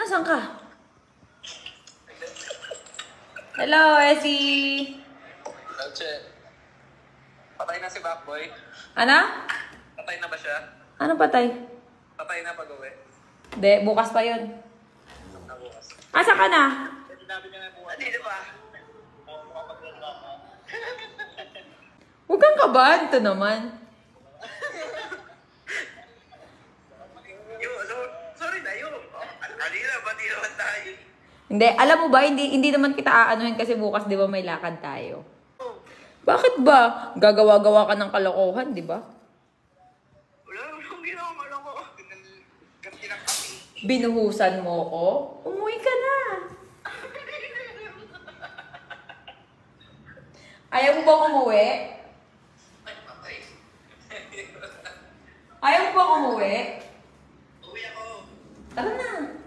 Nasaan ka? Hello, Essie. Che, patay na si Backboy. Ano? Patay na ba siya? Ano patay? Patay na pag-uwi. Hindi, bukas pa yun. Nabukas. Asa ka na? Sinabi niya na bukas. Hindi ba? Huwag kang kabahan. Ito naman. Sorry na yun. Kanina, pati naman tayo. Hindi, alam mo ba, hindi naman kita aanuhin kasi bukas, di ba, may lakad tayo. Bakit ba? Gagawa-gawa ka ng kalokohan, di ba? Wala nang ginawa mo lang ko. Ganti ng kami. Binuhusan mo ko? Umuwi ka na. Ayaw mo bang umuwi? Ay, patay. Ayaw mo bang umuwi? Uwi ako. Tara na.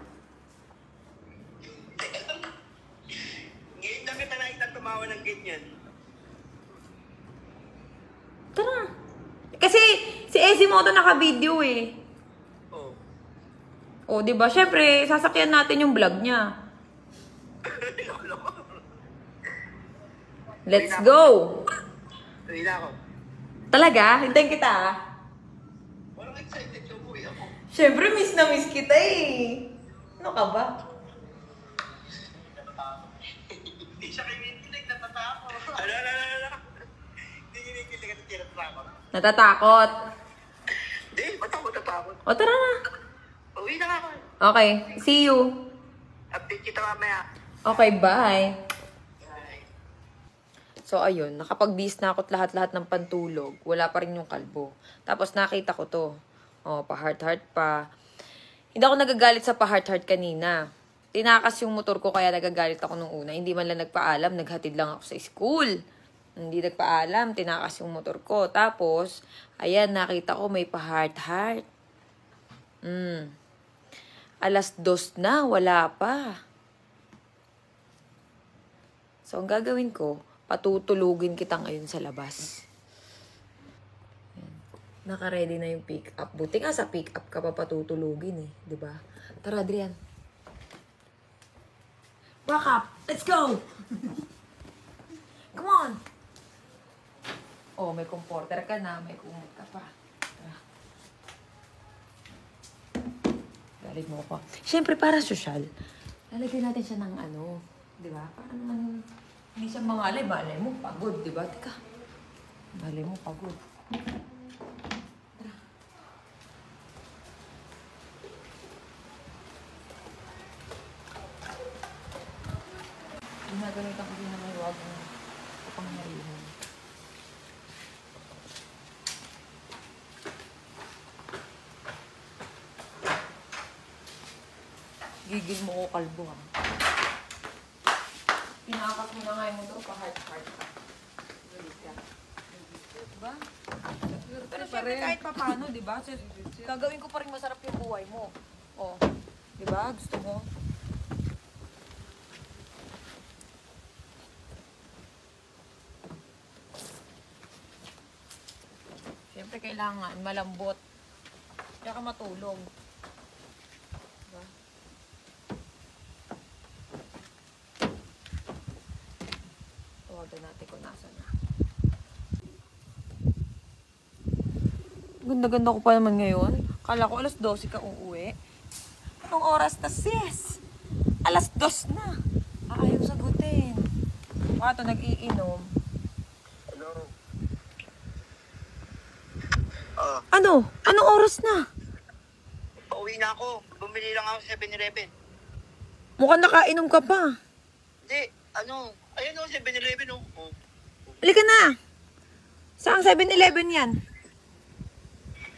Ngayon lang kita nakita tumawa ng ganyan. Tara. Kasi si Ezzy mo ito naka-video eh. Oo. O, di ba? Syempre, sasakyan natin yung vlog niya. Let's go! Uwi na ako. Talaga? Hintayin kita ah. Parang excited yung uwi ako. Syempre, miss na miss kita eh. Ano ka ba? Hindi siya kinikilig, natatakot. Ala. Hindi kinikilig at tinatakot. Natatakot. Hindi, ba't ako natatakot? O, tara na. Uwi na ako. Okay, see you. Update kita mamaya. Okay, bye. Bye. So, ayun, nakapag-bis na ako lahat-lahat ng pantulog. Wala pa rin yung kalbo. Tapos, nakita ko to. O, pa-heart-heart pa. Hindi ako nagagalit sa pa-heart-heart kanina. Tinakas yung motor ko, kaya nagagalit ako nung una. Hindi man lang nagpaalam, naghatid lang ako sa school. Hindi nagpaalam, tinakas yung motor ko. Tapos, ayan, nakita ko may pa-heart-heart. 2:00 na, wala pa. So, ang gagawin ko, patutulugin kita ngayon sa labas. Ayan. Naka-ready na yung pick-up. Buti nga sa pick-up ka pa patutulugin eh. Diba? Tara, Adrian. Back up! Let's go! Come on! Oh, may comforter ka na. May kumot ka pa. Tara. Galit mo ko. Siyempre, para social. Lalagyan natin siya ng ano. Diba? Para naman hindi siya mangalay. Malay mo, pagod. Diba? Teka. Malay mo, pagod. Tara. Ginagalitan ko din na may wag na kapangyarihan. Gigil mo ko kalbo ah. Pinakas mo na nga yung motor pa heart-heart ka. Galit ka. Diba? Pero syempre kahit pa paano, diba? Gagawin ko pa rin masarap yung buhay mo. Oh. Diba? Gusto mo? Siyempre kailangan malambot. Tsaka matulog. Diba? Tawagan natin kung nasa na. Ganda-ganda ko pa naman ngayon. Kala ko 12:00 ka uuwi. Anong oras na sis? 2:00 na. Ayaw sagutin. Pato nag-iinom. Hello. Ano? Anong oras na? Pauwi na ako. Bumili lang ako sa 7-Eleven. Mukhang nakainom ka pa. Hindi, ayun o, 7-Eleven o. Halika na. Saan 7-Eleven yan?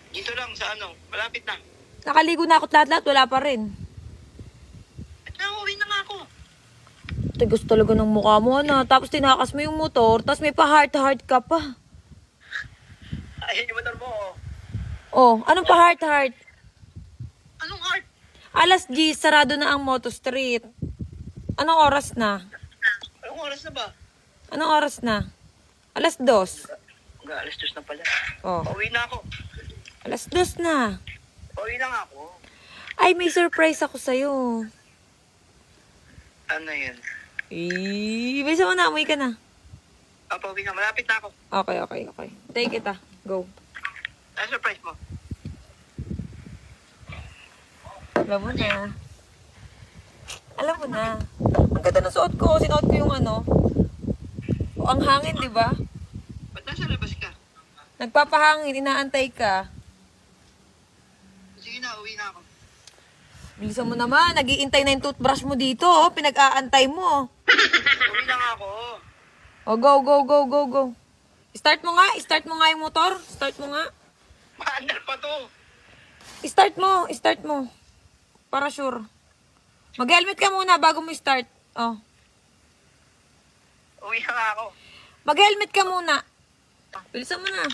Dito lang sa malapit na. Nakaligo na ako't lahat-lahat. Wala pa rin. Uwi na nga ako. Tigas talaga ng mukha mo, ano. Tapos tinakas mo yung motor. Tapos may pa-heart-heart ka pa. Ayun yung motor mo o. Oh, anong pa-heart-heart? Anong art? 10:00, sarado na ang Moto Street. Anong oras na? Anong oras na ba? Anong oras na? 2:00. Alas 2 na pala. Oh, Pauwi na ako. 2:00 na. Pauwi na nga ako. Ay, may surprise ako sa'yo. Ano yun? Bisa mo na, umuwi ka na. Pauwi na. Malapit na ako. Okay. Take it Go. Ano surprise mo? Alam mo na. Ang ganda ng suot ko. Sinuot ko yung ano. O, ang hangin, di ba? Ba't nasa labas ka? Nagpapahangin, inaantay ka. Sige na, uwi na ako. Bilisan mo naman, nag-iintay na yung toothbrush mo dito, pinag-aantay mo. Uwi na nga ako. O, go. Start mo nga yung motor. Start mo nga. Maandar pa to. Start mo. Para sure. Mag-helmet ka muna bago mo start. Oh. Uwi na nga ako. Mag-helmet ka muna. Bilisan mo na.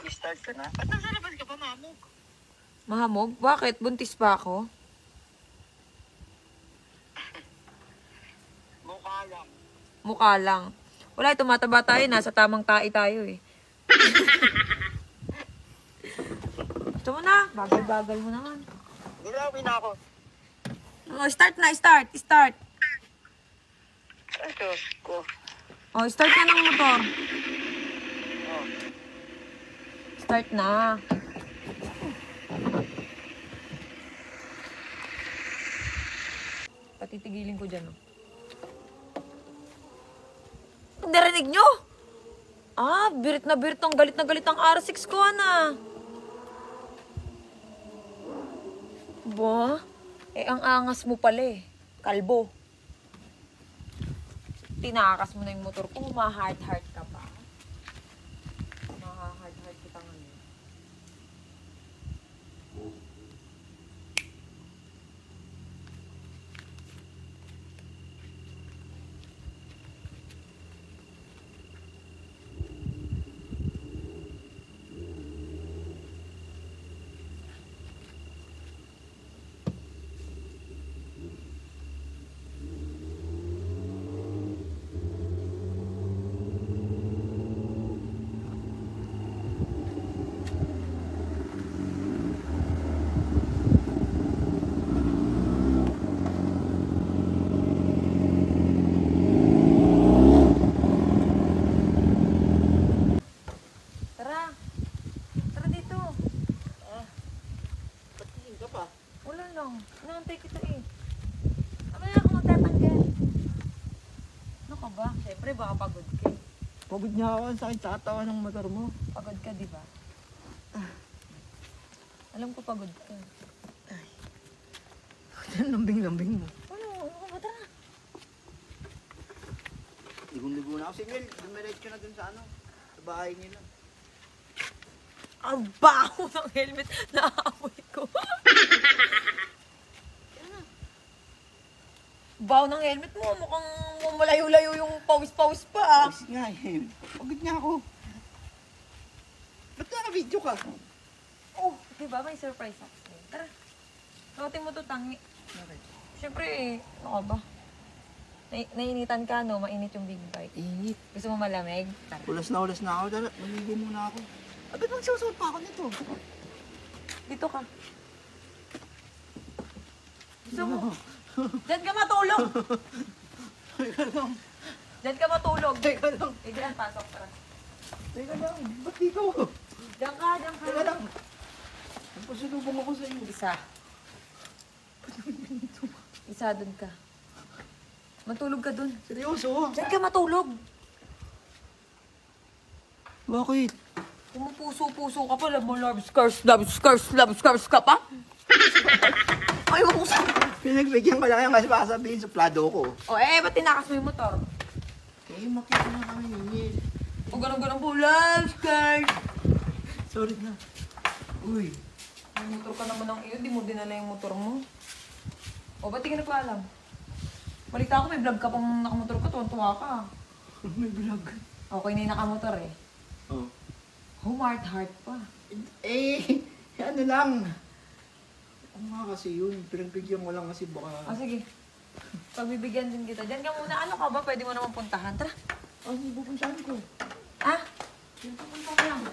I-start ka na? Ba't nasa labas ka pa, mamog? Mahamog? Bakit? Buntis pa ako? Mukha lang. Wala, tumataba tayo. Nasa tamang tae tayo eh. Gusto mo na? Bagal-bagal mo naman. Uwi na ako. Oh, start. Ito, ko. Oh, start na ng motor. Oh. Start na. Patitigilin ko dyan, oh. Narinig nyo? Birit na birit ang galit na galit ang R6 ko, ana. Ba? Ang angas mo pala eh. Kalbo. Tinakas mo na yung motor ko, ma-hard-hard ka pa. Ma-hard-hard kita ngayon. Tara dito. Ba't tingin ka pa? Wala lang. Inaantay kita eh. Ano na ako magtatanggal? Ano ka ba? Siyempre baka pagod ka eh. Pagod niya ako. Ang sakit sa katawan ng motor mo. Pagod ka, di ba? Alam ko pagod ka. Lambing-lambing mo. Ano ba? Tara. Ligon-ligo na ako. Sige, dumiretso na dun sa ano. Sa bahay nila. Ang baho ng helmet. Naaamoy ko. Baho ng helmet mo. Mukhang malayo-layo yung pawis-pawis pa. Pagod nga eh. Pagod nga ako. Ba't naka-video ka? Oh, di ba? May surprise ako sa'yo. Tara. Suotin mo to, tangi. Siyempre, ano ka ba? Nainitan ka, no? Mainit yung big bike. Init. Gusto mo malamig? Tara. Ulas na ako. Tara, maligo muna ako. Ba't magsusuot pa ako nito? Dito ka. Gusto mo? Diyan ka matulog! Teka lang. Diyan ka matulog. Teka lang. Diyan, pasok. Tara. Teka lang. Ba't dito? Diyan ka. Teka lang. Pasulubong ako sa iyo. Isa dun ka. Matulog ka dun. Seryoso? Diyan ka matulog. Bakit? Pumupuso-puso ka pa. Love scars ka pa. Ay, makusa. Pinagbigyan ko lang yan kasi baka sabihin suplado ko. O ba't tinakas mo yung motor? Eh, makita na kami ninyin. O ganun-ganun po. Love scars. Sorry na. Uy. May motor ka naman ng iyo. Di mo dinala yung motor mo. O, ba't di ka nagpaalam? Balita ko, may vlog ka pang nakamotor ka. Tuwan-tuwa ka. May vlog. Okay na yung nakamotor eh. Oh. Heart pa. Eh, ano lang. Ano nga kasi yun? Pinagbigyan ko lang kasi baka... Sige. Pagbibigyan din kita. Diyan ka muna. Ano ka ba? Pwede mo naman puntahan. Tara. Ano pupuntahan ko? Diyan ka punta ka lang.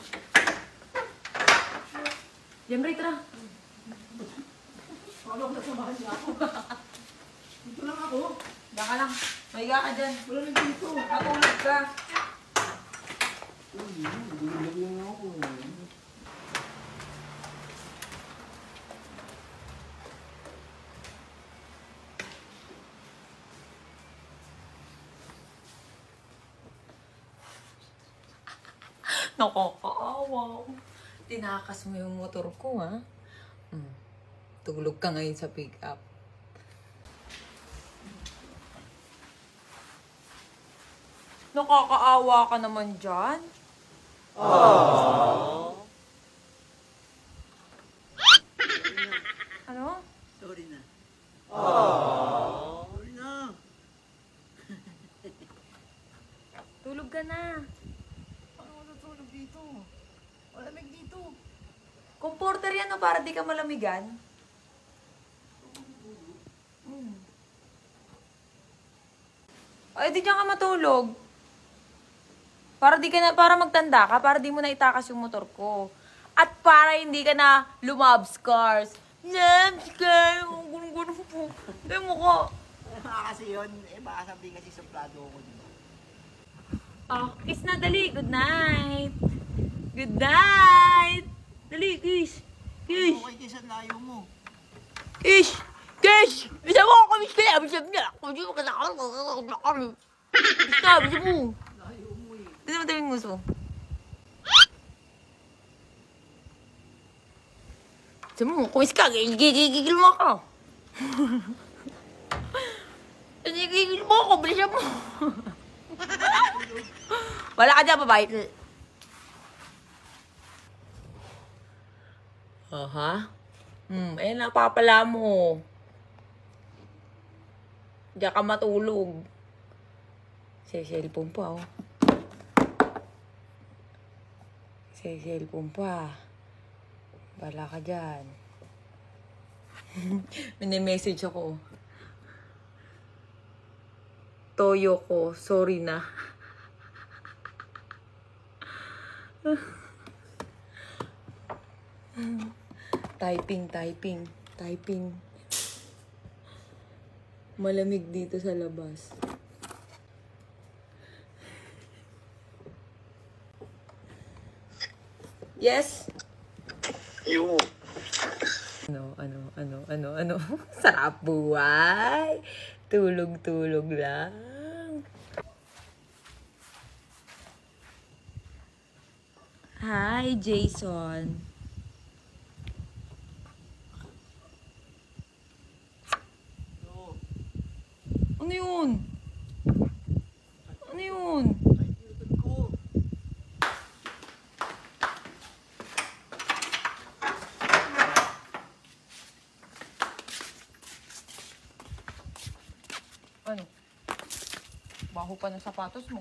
Jemray, tara. Wala ko nasamahan niya ako. Dito lang ako. Baka lang. Mahiga ka dyan. Wala na dito. Matulog ka. Gulag lang ako. Nakakaawa. Tinakas mo yung motor ko, ha? Tulog ka ngayon sa pick-up. Nakakaawa ka naman dyan. Ano? Sorry na. Sorry na. Tulog ka na. Paano ako natulog dito? Malamig dito. Comforter yan, no? Para di ka malamigan. Ay, di dyan ka matulog. Para magtanda ka, para di mo na itakas yung motor ko. At para hindi ka na lumabscars. Lumabscars! Gunong-gunong po. Kaya mo ko. Kasi yun, baka sabihin kasi suplado ako dito. Kiss na, dali. Good night. Good night. Dali, kiss. Kiss. Okay, kisan layo mo. Kiss. Kiss. Bisa mo ako, miss kaya. Bisa niya. Hindi mo kasakal. Bisa, bisa mo. Layo mo eh. Bisa mo tawing muso. Bisa mo, kumis ka. Gigigil mo ako. Gigigil mo ako. Bisa mo. Wala ka dyan, babae. Aha. Ayan, napapala mo. Diyan ka matulog. Sa cellphone pa, oh. Sa cellphone pa. Bala ka dyan. Mini-message ako. Toyo ko, sorry na. Typing. Malamig dito sa labas. Yes? Yo. Ano? Sarap buhay. Tulog lang. Hi, Jason. Ano yun? Ano yun? Ko. Ano? Baho pa ng sapatos mo.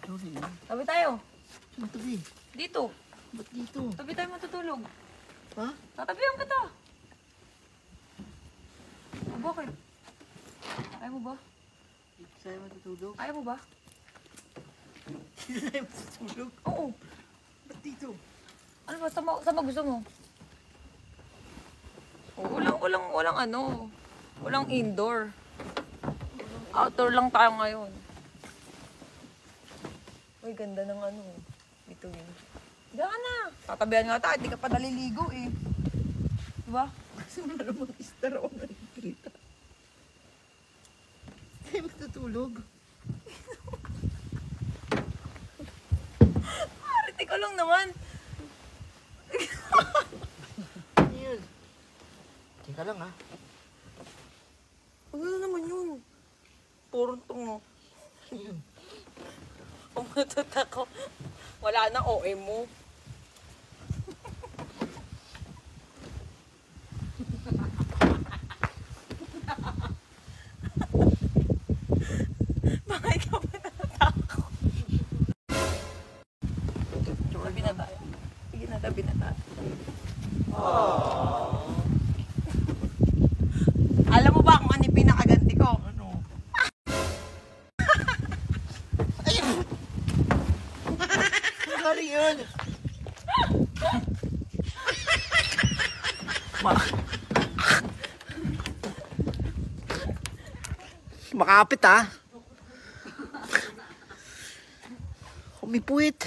Sorry na. Tabi tayo. Matabi. Dito. Ba't dito? Tabi tayo matutulog. Ha? Tatabihan kita. Bakit? Ayaw mo ba? Sa'yo matutulog? Ayaw mo ba? Sa'yo matutulog? Oo. Ba't dito? Ano ba? Saan ba gusto mo? Oh, walang ano. Walang indoor. Outdoor lang tayo ngayon. Uy, ganda ng ano. Ito yun. Diyan ka na. Tatabihan nga tayo. Hindi ka pa naliligo eh. Diba? Kasi wala namang star ako na nagkrita. Sa'yo matutulog? Ariti ko lang naman. Ano yun? Teka lang ha. Ano naman yun? Puro tong... Ano yun? Umutot ako. Wala na OM mo. Bakit ka ba natatakot? Tabi na tayo. Sige na, tabi na tayo. Alam mo ba kung ano yung pinakaganti ko? Ano? Sorry yun! Makapit ha. Kumipuwit.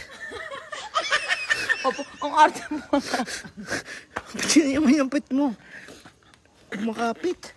Opo, ang arte mo. Sino yung mayapit mo? Kumakapit.